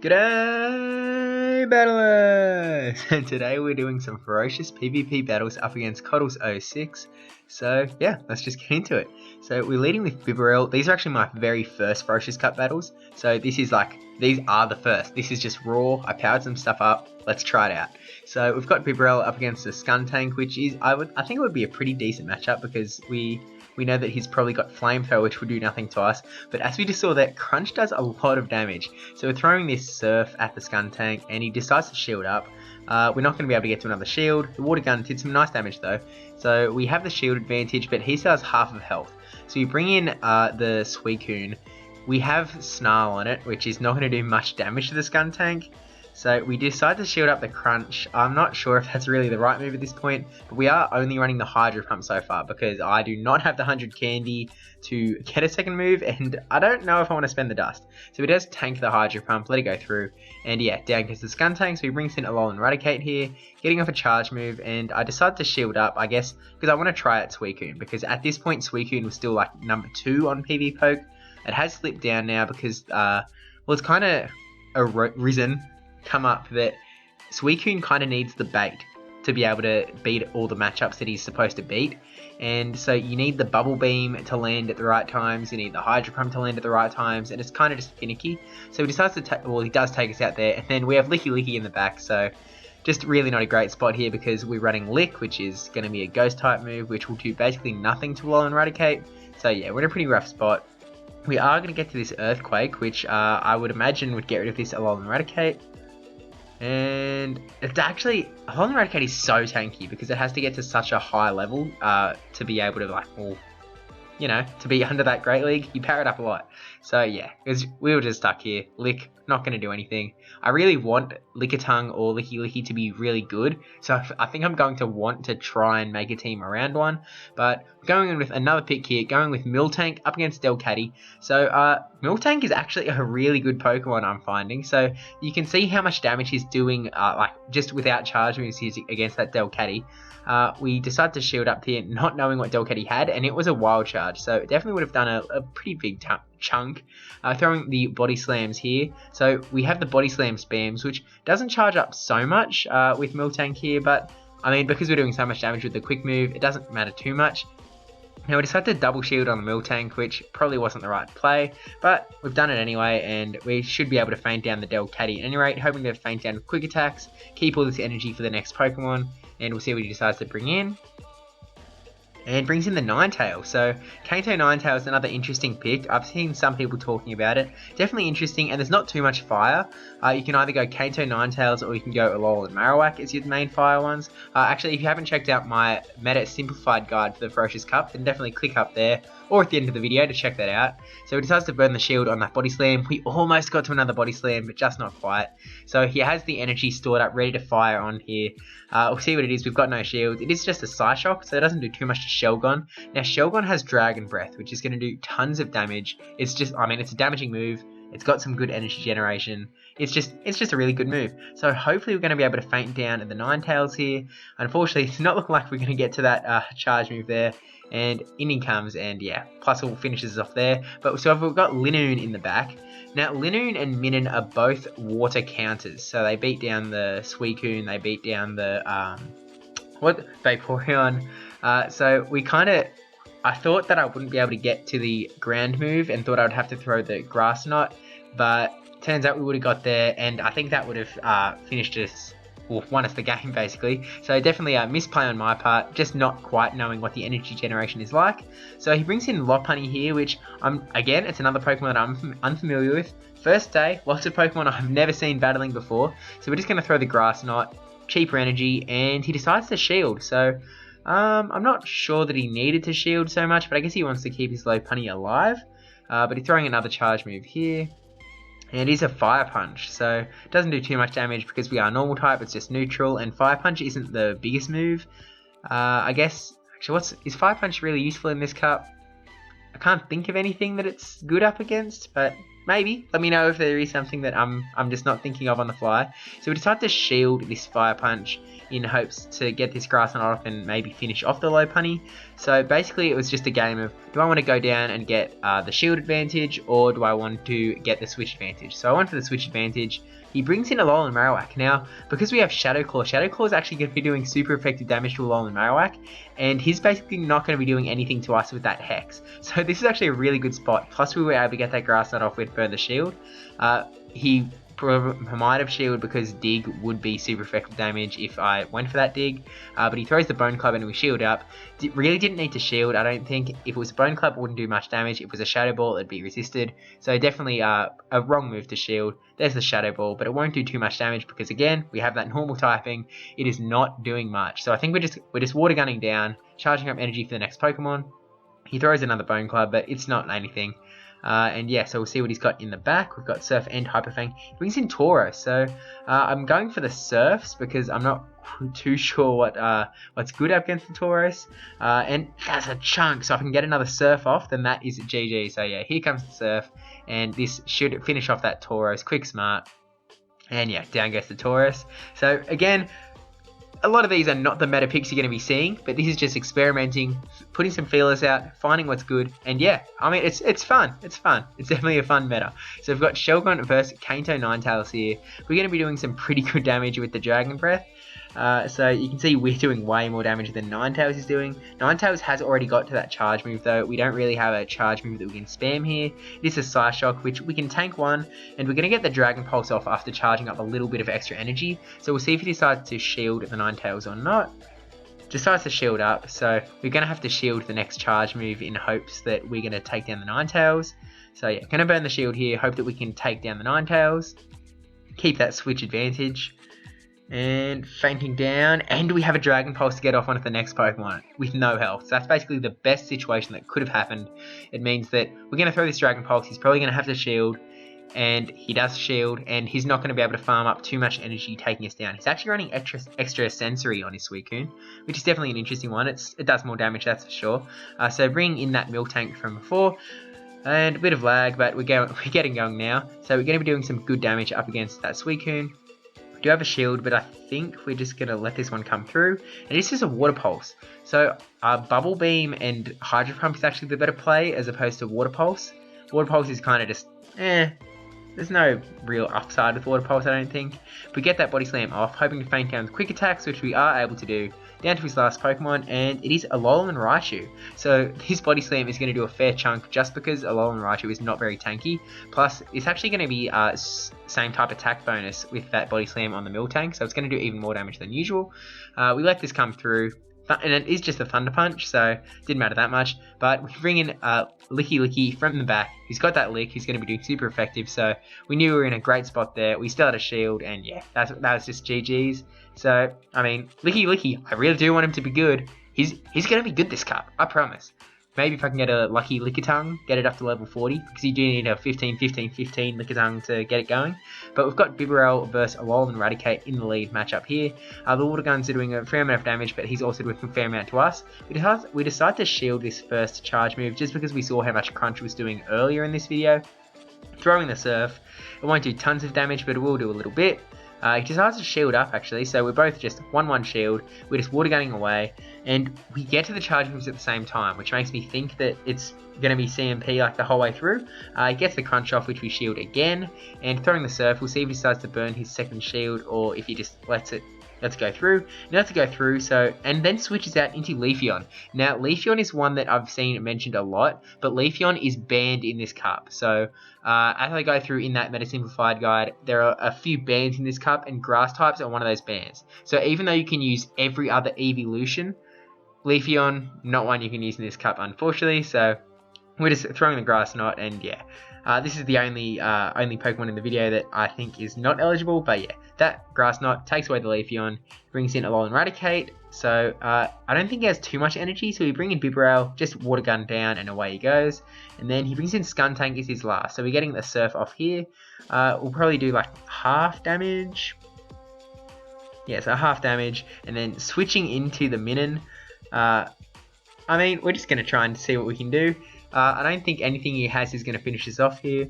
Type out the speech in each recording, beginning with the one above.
G'day, battlers! And today we're doing some Ferocious PvP battles up against Coddles 06. So yeah, let's just get into it. So we're leading with Bibarel. These are actually my very first Ferocious Cup battles. So these are the first. This is just raw. I powered some stuff up. Let's try it out. So we've got Bibarel up against the Skun Tank, which is I think it would be a pretty decent matchup because we know that he's probably got Flamethrower, which will do nothing to us. But as we just saw, that Crunch does a lot of damage. So we're throwing this Surf at the Skun Tank, and he decides to shield up. We're not going to be able to get to another shield. The Water Gun did some nice damage though. So we have the shield advantage, but he still has half of health. So you bring in the Suicune. We have Snarl on it, which is not going to do much damage to the Skun Tank. So we decide to shield up the Crunch. I'm not sure if that's really the right move at this point, but we are only running the Hydro Pump so far because I do not have the 100 candy to get a second move, and I don't know if I want to spend the dust. So he does tank the Hydro Pump, let it go through, and yeah, down goes the Skun Tank. So he brings in Alolan Eradicate here, getting off a charge move, and I decide to shield up, I guess, because I want to try out Suicune, because at this point Suicune was still like number 2 on PV Poke. It has slipped down now because, well, it's kind of come up that Suicune kind of needs the bait to be able to beat all the matchups that he's supposed to beat, and so you need the Bubble Beam to land at the right times, you need the Hydro Pump to land at the right times, and it's kind of just finicky. So he decides to he does take us out there, and then we have Licky Licky in the back, so just really not a great spot here because we're running Lick, which is going to be a Ghost type move, which will do basically nothing to Alolan Eradicate. So yeah, we're in a pretty rough spot. We are going to get to this Earthquake, which I would imagine would get rid of this Alolan Eradicate. And it's actually, Alolan Eradicate is so tanky because it has to get to such a high level to be able to to be under that Great League. You power it up a lot. So yeah, we were just stuck here. Lick, not going to do anything. I really want Lickitung or Licky Licky to be really good. So I think I'm going to want to try and make a team around one. But going in with another pick here, going with Miltank up against Delcatty. So Miltank is actually a really good Pokemon, I'm finding. So you can see how much damage he's doing just without charge moves against that Delcatty. We decided to shield up here not knowing what Delcatty had, and it was a wild charge, so it definitely would have done a pretty big chunk. Throwing the Body Slams here, so we have the Body Slam spams, which doesn't charge up so much with Miltank here, but I mean, because we're doing so much damage with the quick move, it doesn't matter too much. Now we decided to double shield on the Miltank, which probably wasn't the right play, but we've done it anyway, and we should be able to feint down the Delcatty at any rate, hoping to feint down with quick attacks, keep all this energy for the next Pokemon, and we'll see what he decides to bring in. And brings in the Ninetales. So Kanto Ninetales is another interesting pick. I've seen some people talking about it. Definitely interesting, and there's not too much fire. You can either go Kanto Ninetales or you can go Alolan Marowak as your main fire ones. Actually, if you haven't checked out my Meta Simplified guide for the Ferocious Cup, then definitely click up there or at the end of the video to check that out. So he decides to burn the shield on that Body Slam. We almost got to another Body Slam, but just not quite. So he has the energy stored up, ready to fire on here. We'll see what it is. We've got no shield. It is just a Psyshock, so it doesn't do too much to Shelgon. Now, Shelgon has Dragon Breath, which is going to do tons of damage. It's just, I mean, it's a damaging move. It's got some good energy generation. It's just a really good move. So hopefully we're going to be able to feint down at the Ninetales here. Unfortunately, it's not looking like we're going to get to that charge move there. And in he comes, and yeah, Plusle finishes off there. But so we've got Linoone in the back. Now, Linoone and Minun are both water counters. So they beat down the Suicune, they beat down the Vaporeon. So we I thought that I wouldn't be able to get to the ground move and thought I would have to throw the Grass Knot, but turns out we would have got there, and I think that would have finished us, or won us the game basically. So definitely a misplay on my part, just not quite knowing what the energy generation is like. So he brings in Lopunny here, which again, it's another Pokemon that I'm unfamiliar with. First day, lots of Pokemon I've never seen battling before. So we're just going to throw the Grass Knot, cheaper energy, and he decides to shield. So I'm not sure that he needed to shield so much, but I guess he wants to keep his Lopunny alive. But he's throwing another charge move here. And it is a Fire Punch, so it doesn't do too much damage because we are normal type, it's just neutral, and Fire Punch isn't the biggest move. I guess, actually, is Fire Punch really useful in this cup? I can't think of anything that it's good up against, but Maybe. Let me know if there is something that I'm just not thinking of on the fly. So we decided to shield this Fire Punch in hopes to get this Grass Knot off and maybe finish off the Lopunny. So basically it was just a game of, do I want to go down and get the shield advantage, or do I want to get the switch advantage? So I went for the switch advantage. He brings in Alolan Marowak. Now, because we have Shadow Claw is actually going to be doing super effective damage to Alolan Marowak, and he's basically not going to be doing anything to us with that Hex. So this is actually a really good spot. Plus we were able to get that Grass Knot off with further shield. He might have shield because Dig would be super effective damage if I went for that Dig, but he throws the Bone Club and we shield up. Really didn't need to shield, I don't think. If it was a Bone Club, it wouldn't do much damage. If it was a Shadow Ball, it'd be resisted. So definitely a wrong move to shield. There's the Shadow Ball, but it won't do too much damage because again, we have that normal typing. It is not doing much. So I think we're just Water Gunning down, charging up energy for the next Pokemon. He throws another Bone Club, but it's not anything. And yeah, so we'll see what he's got in the back. We've got Surf and Hyper Fang. He brings in Tauros, so I'm going for the Surfs because I'm not too sure what's good up against the Tauros. And that's a chunk, so if I can get another Surf off, then that is GG. So yeah, here comes the Surf, and this should finish off that Tauros. Quick Smart, and yeah, down goes the Tauros. So again, a lot of these are not the meta picks you're going to be seeing, but this is just experimenting, putting some feelers out, finding what's good, and yeah, I mean, it's fun. It's fun. It's definitely a fun meta. So we've got Shelgon versus Kanto Ninetales here. We're going to be doing some pretty good damage with the Dragon Breath. So you can see we're doing way more damage than Ninetales is doing. Ninetales has already got to that charge move though. We don't really have a charge move that we can spam here. This is Psyshock, which we can tank one, and we're going to get the Dragon Pulse off after charging up a little bit of extra energy. So we'll see if he decides to shield the Ninetales or not. Decides to shield up, so we're going to have to shield the next charge move in hopes that we're going to take down the Ninetales. So yeah, going to burn the shield here, hope that we can take down the Ninetales, keep that switch advantage. And fainting down, and we have a Dragon Pulse to get off onto the next Pokemon with no health. So that's basically the best situation that could have happened. It means that we're going to throw this Dragon Pulse, he's probably going to have to shield, and he does shield, and he's not going to be able to farm up too much energy taking us down. He's actually running extra sensory on his Suicune, which is definitely an interesting one. It does more damage, that's for sure. So bringing in that Milk Tank from before, and a bit of lag, but we're getting going now. So we're going to be doing some good damage up against that Suicune. Do have a shield, but I think we're just going to let this one come through. And this is a Water Pulse. So Bubble Beam and Hydro Pump is actually the better play as opposed to Water Pulse. Water Pulse is kind of just, there's no real upside with Water Pulse, I don't think. We get that Body Slam off, hoping to faint down with Quick Attacks, which we are able to do. Down to his last Pokemon, and it is Alolan Raichu. So his Body Slam is going to do a fair chunk just because Alolan Raichu is not very tanky. Plus, it's actually going to be same type attack bonus with that Body Slam on the Miltank, so it's going to do even more damage than usual. We let this come through, and it is just a Thunder Punch, so didn't matter that much. But we bring in Licky Licky from the back. He's got that lick, he's going to be doing super effective, so we knew we were in a great spot there. We still had a shield, and yeah, that was just GG's. So, I mean, Licky Licky, I really do want him to be good. He's going to be good this cup, I promise. Maybe if I can get a lucky Lickitung, get it up to level 40, because you do need a 15-15-15 Lickitung to get it going. But we've got Bibarel versus Alolan Raticate in the lead matchup here. The Water Guns are doing a fair amount of damage, but he's also doing a fair amount to us. We decided to shield this first charge move just because we saw how much Crunch was doing earlier in this video. Throwing the Surf, it won't do tons of damage, but it will do a little bit. He decides to shield up actually, so we're both just 1-1 shield, we're just Water Gunning away, and we get to the charge moves at the same time, which makes me think that it's going to be CMP like the whole way through. He gets the Crunch off, which we shield again, and throwing the Surf, we'll see if he decides to burn his second shield, or if he just lets it go through. Now let's go through, and then switches out into Leafeon. Now Leafeon is one that I've seen mentioned a lot, but Leafeon is banned in this cup, so as I go through in that Meta Simplified guide, there are a few bans in this cup, and Grass types are one of those bans. So even though you can use every other evolution, Leafeon, not one you can use in this cup, unfortunately. So we're just throwing the Grass Knot, and yeah, this is the only Pokemon in the video that I think is not eligible. But yeah, that Grass Knot takes away the Leafeon, brings in Alolan Raticate. So I don't think he has too much energy, so we bring in Bibarel, just Water Gun down, and away he goes. And then he brings in Skuntank as his last. So we're getting the Surf off here. We'll probably do like half damage. Yeah, so half damage, and then switching into the Minun. I mean, we're just going to try and see what we can do. I don't think anything he has is going to finish us off here.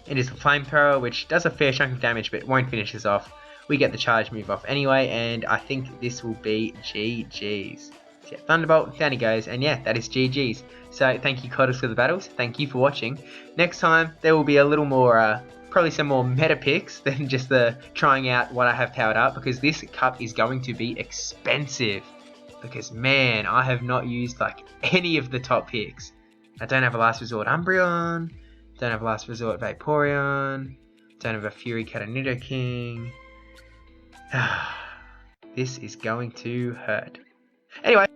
It is the Flamethrower, which does a fair chunk of damage, but won't finish us off. We get the charge move off anyway, and I think this will be GG's. So yeah, Thunderbolt, down he goes, and yeah, that is GG's. So thank you, Coddles, for the battles. Thank you for watching. Next time, there will be a little more, probably some more meta picks than just the trying out what I have powered up, because this cup is going to be expensive. Because man, I have not used like any of the top picks. I don't have a Last Resort Umbreon, don't have a Last Resort Vaporeon, don't have a Fury Catanito King. This is going to hurt. Anyway.